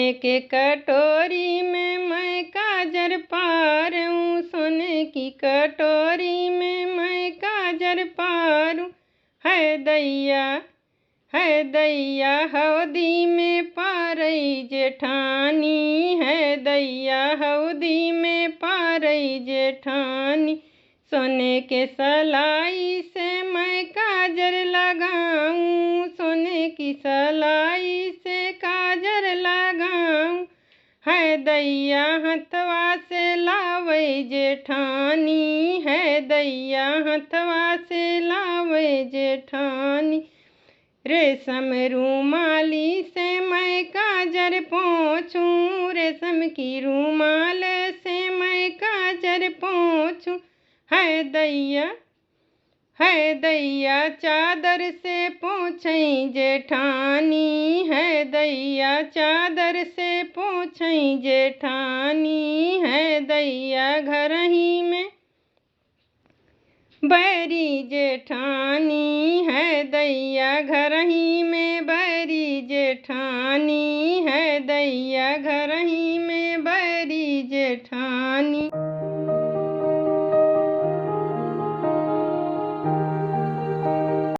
सोने के कटोरी में मैं काजर पारूं, सोने की कटोरी में मैं काजर पारूं। है दैया हौदी में पारई जेठानी, है दैया हौदी में पारई जेठानी। सोने के सलाई से मैं काजर लगाऊं, सोने की सलाई से काजर लगाऊं। है दैया हथवा से लावे जेठानी, है दैया हथवा से लावे जेठानी। रेशम रूमाली से मैं काजर पोंछूं, रेशम की रूमाल से मैं काजर पोंछूं। है दैया चादर से पोंछई जेठानी, है दैया चादर से पोंछई जेठानी। है दैया घर ही में बैरी जेठानी, है दैया घर ही में बैरी जेठानी।